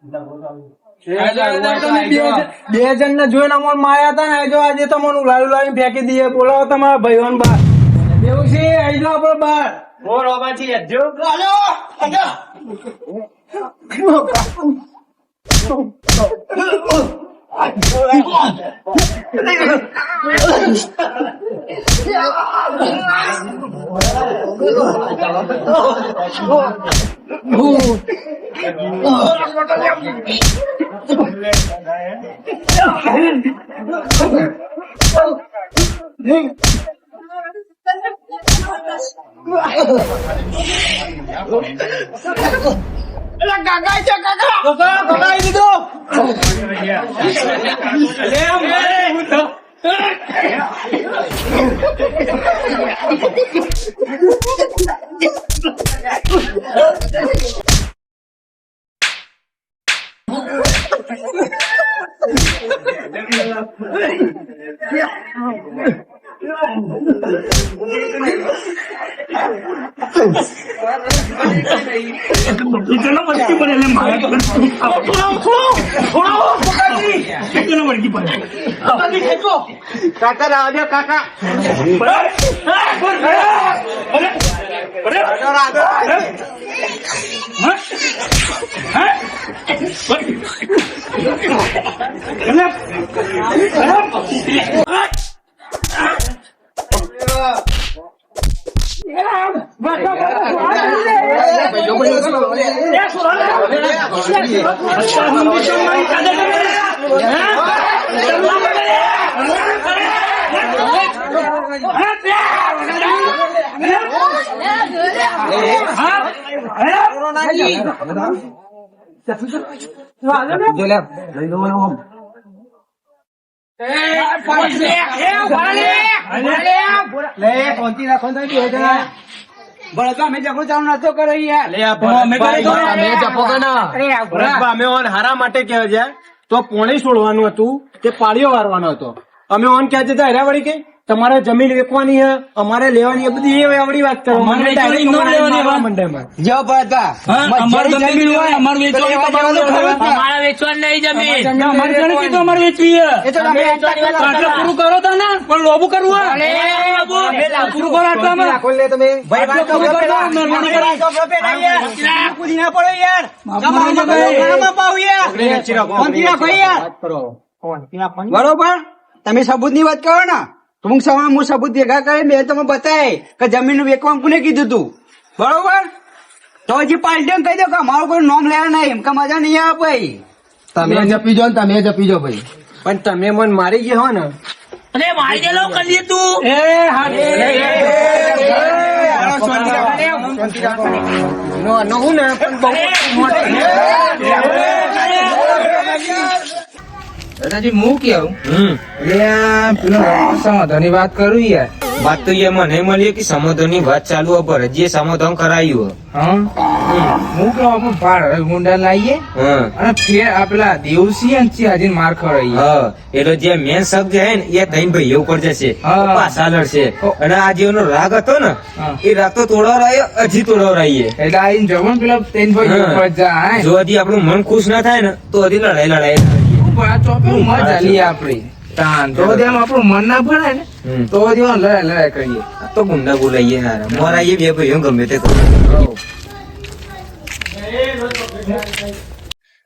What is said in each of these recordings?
બે જણ ને જોઈને અમોન માયા હતા ને જો આજે તો મને ઉલાડી ઉલાડી ફેંકી દઈએ. બોલાવો તમારા ભાઈઓને બાર એવું છે. આવી જાઓ આપડે બાર. ઓ રોબાથી હેડજો. કાકા છે કાકા દીધો. કાકા રાજો કાકા હારા માટે કહેવાય છે. તો પોણી છોડવાનું હતું તે પાળીઓ વારવાનો હતો. અમે ઓન ક્યાં જતા હેરા વળી કે તમારે જમીન વેચવાની હે અમારે લેવાની એ બધી એવડી વાત કરો. બરોબર તમે સબૂત ની વાત કરો ને. ટૂંક સમયમાં હું સબૂત ભેગા કરી મેં તમે બતાય કે જમીન વેચવાનું કોને કીધું તું. બરોબર તો હજી પાર્ટીઓ કહી દો કે અમારું કોઈ નોમ લેવા નહીં એમ કે મજા નહીં આવે ભાઈ. તમે જપી જો તમે જપી જો ભાઈ. પણ તમે મને મારી ગયા હો ને અરે મારી ગયેલો કરી તું નવું ને દાદાજી હું કેવું સમાધાનની વાત કરું યાર. વાત તો એ મને મળી કે સમાધાન ની વાત ચાલુ પર હજી સમાધાન કરાયું. હું કેવું આપણે બાર ગુંડા લાવીએ અને ફેર આપેલા દેવસી અને હજી માર ખવડાવીએ. એટલે જે મેન શબ્દ છે ને એ ત્રણ ભાઈઓ ઉપર જશે પાછા લડશે. અને આ જે એનો રાગ હતો ને એ રાગ તો તોડાવરાયો હજી તોડાવરાઈએ. એટલે આઈને જવાનું પેલા ત્રણ ભાઈઓ ઉપર જાય. જો હજી આપણું મન ખુશ ના થાય ને તો હજી લડાઈ ચોપે મજા લઈએ આપડે તો આપણું મન ના ભરાય ને તો લડાઈ કરીએ. તો ગુંડા બોલાઈએ હારા મોરાઈએ બે ભાઈઓ ગમે તે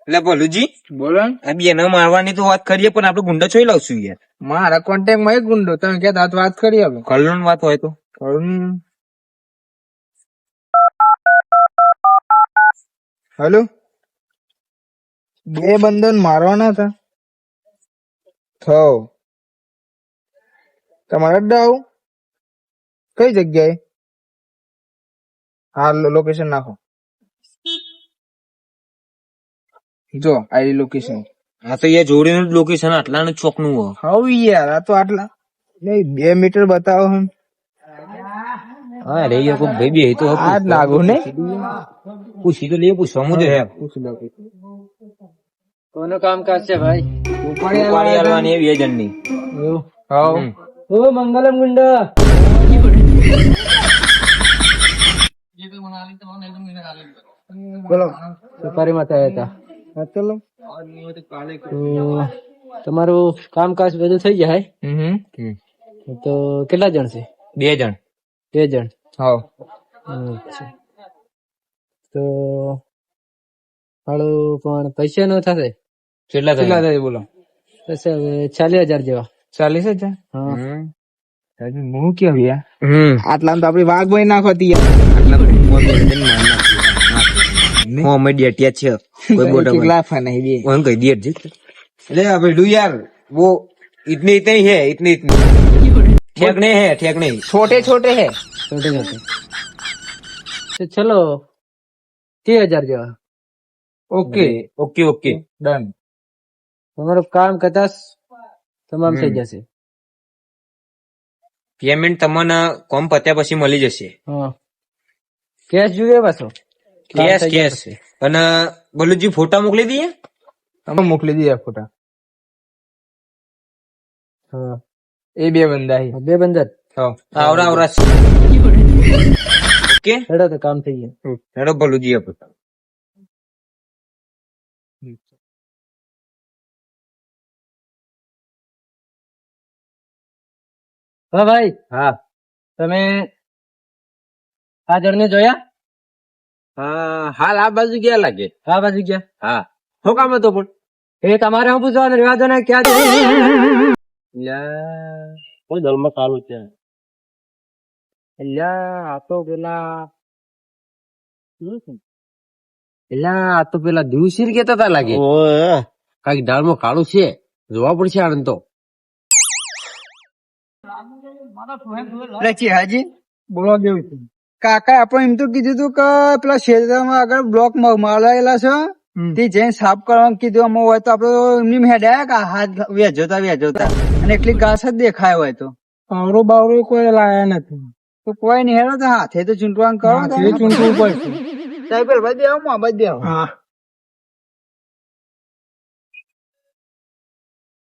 એટલે ભલુજી બોલો આ બે ન મારવાની તો વાત કરીએ પણ આપડે ગુંડા જોઈ લાવશું યાર. મારા કોન્ટેક્ટ માં એક ગુંડો તમે ક્યાં વાત કરીએ હવે કલ્લોન વાત હોય તો હેલો બે બંધન મારવાના હતા તમારે અડ્ડા આવું કઈ જગ્યાએ હા લોકેશન નાખો જો આઈ લોકેશન. હા તો એ જોડીનું લોકેશન આટલા ને ચોક નું હવે યાર આ તો આટલા નહીં 2 મીટર બતાવો હમ. હા રે યાર કોઈ ભાઈ બે તો આ જ લાગુ ને પૂછી તો લે પૂછવા મુજે હે કોનું કામકાજ છે ભાઈ? ઉપાડી આલવાની એવી એજન્ટ ની. ઓ મંગલમ ગુંડા બોલો સફારી માં થયા હતા હા ચલો તો તમારું કામકાજ બધું થઈ જાય તો કેટલા જણ છે? 2 જણ. 2 જણ. હા. અચ્છા તો હાલો પણ પૈસા નો થશે કેટલા થાય બોલો? થશે હવે 40,000 જેવા. 40,000? હા હું કેવું યાર, આટલા તો આપડી વાઘ ભાઈ નાખતી યાર. लाफा नहीं भी अरे अब डू यार वो इतने इतने ही है, इतने इतने ठेकने हैं, ठेकने ही। छोटे छोटे है. छोटे छोटे तो चलो 30,000 જેવા. Okay okay okay done. તમારું કામ કદાચ તમામ થઈ જશે. પેમેન્ટ તમને કોમ પત્યા પછી મળી જશે. હા કેશ જોઈએ પાછો? Cache cache. અને બોલુજી ફોટા મોકલી દઈએ. हम मोकली दिया फोटा. હા ए बे बंदा ही. 2 બંદર. हाँ આવરા આવરા ઓકે હેડો તો કામ થઈ ગયું. હેડો બોલુજી આપણે. હા ભાઈ હા તમે આ જણને જોયા? હાલ આ બાજુ ગયા લાગે. આ બાજુ ગયા? હા શું કામ હતું પણ? એ તમારે હું પૂછવાનું રહેવા દો ને ક્યાં છે? કોઈ દલમાં ચાલુ છે આ તો પેલા આ તો પેલા દિવસીર કેતા હતા લાગે. કઈક દાળમાં કાળું છે, જોવા પડશે આનંદ તો. હાજી બોલવા જેવું છે. કાકા આપણે એમ તો કીધું તું કે પેલા ક્ષેત્રમાં આગળ બ્લોક મારેલા છે તે જઈને સાફ કરવાનું કીધું. અમે હોય તો આપડે એમની હેડાયા કે હાથ વેચોતા અને એટલી ઘાસ જ દેખાય હોય તો પાવરો બાવરો કોઈ લાયા નથી. તો કોઈ નહીં હેડો તો હાથે તો ચૂંટવાનું કરો તો એ ચૂંટવું પડશે. સાહેબ ભાઈ દેવો મોહમ્મદ દેવો. હા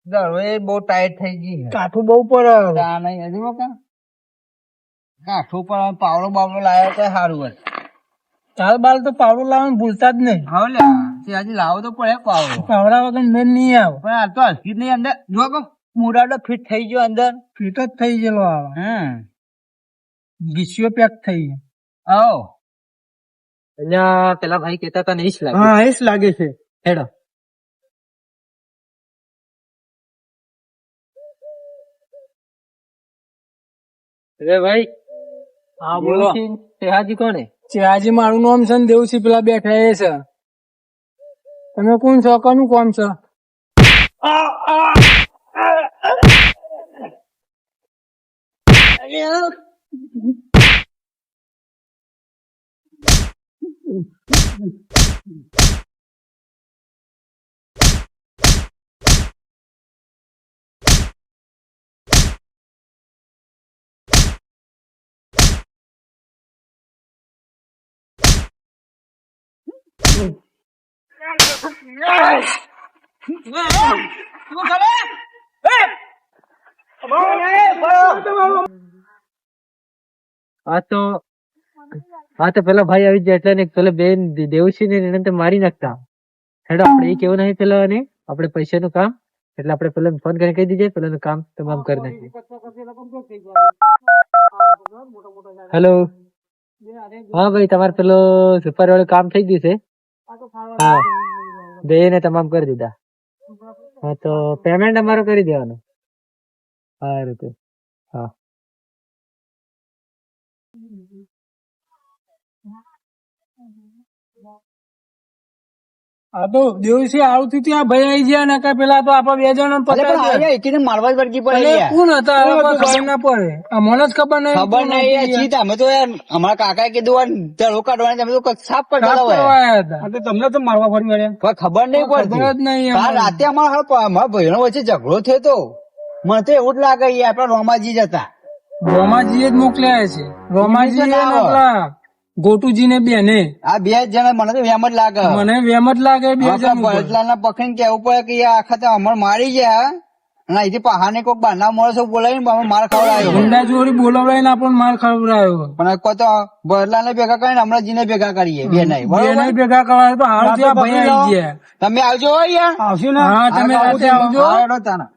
હવે બહુ ટાઈટ થઈ ગઈ છે. કાઠું બહુ પડે. ચા નહીં હજુ કાકા કાઠું પર પાવડો બાવડો લાવ્યો તો સારું હોય. ચાલ બાલ તો પાવડો લાવવાનું ભૂલતા જ નહીં. હવે લ્યા હજી લાવો તો પડે પાવડો. પાવડા વગર મેં નહીં આવે. પણ આ તો હલકી નહીં અંદર જો કે મુરાડો ફિટ થઈ ગયો અંદર. ફીટ જ થઈ ગયેલો આવે. ગીસીઓ પેક થઈ ગયો. આવો અહીંયા પેલા ભાઈ કેતા હતા ને એ જ લાગે. હા એ જ લાગે છે. હેડો અરે ભાઈ હા બોલો. ચેહાજી કોને? ચેહાજી મારું નામ છે ને દેવસી પેલા બેઠા એ છે. તમે કોણ છો? કોનું કોમ છે? હા તો પેલા ભાઈ આવી જાય એટલે ને પેલા બેન દેવસી ને એને તો મારી નાખતા. હેડો આપણે એ કેવું નહીં પેલા ને આપણે પૈસાનું કામ એટલે આપણે પેલા ફોન કરીને કહી દીધે પેલા કામ તમામ કરી નાખીએ. હેલો હા ભાઈ તમારે પેલો સુપર વાળું કામ થઈ ગયું છે. હા બે ને તમામ કરી દીધા. હા તો પેમેન્ટ અમારું કરી દેવાનું. સારું તો હા આ તો દિવસે આવતી હતી. આ ભાઈ આવી ગયા ને કઈ પેલા તો આપડે 2 જણ એકને મારવા જ વળગી પડે યાર. કોણ હતા ખબર ના પડે. મને જ ખબર નહીં. ખબર નહીં યાર ચીત અમે તો યાર અમારા કાકા કીધું ધડો કાઢવાની તમે તો સાફ કરતા હતા. તમને તો મારવા ફરી વળ્યા. ખબર નહીં પડતી ખબર જ નહીં. કાલ રાતે અમારા ભાઈઓ વચ્ચે ઝઘડો થયો તો મને તો એવું જ લાગે યાર આપડા રોમાજી જ હતા. રોમાજી જ મોકલ્યા છે. રોમાજી ગોટુજી ને બેને આ 2 જણા મને તો વેમ જ લાગે. મને વેમ જ લાગે. 2 જણ ભરતલાલ ના પકડીને કેવું પડે કે આખા તો અમર મારી ગયા અને અહીંથી પહાને કોઈક બહારના માણસો બોલાવીને અમે માર ખવડાવ્યો ગુંડા જોડી બોલાવડાવીને આપણને માર ખવડાવ્યો. પણ કોઈ તો ભરલાને ભેગા કરીને હમણાં જીને ભેગા કરીએ બે નહીં બરોબર ભેગા કરવા તો હાલ ભાઈ આવી ગયા. તમે આવજો યાર આવશું ને? હા, તમે રાતે આવજો. હા, હેડો તાના.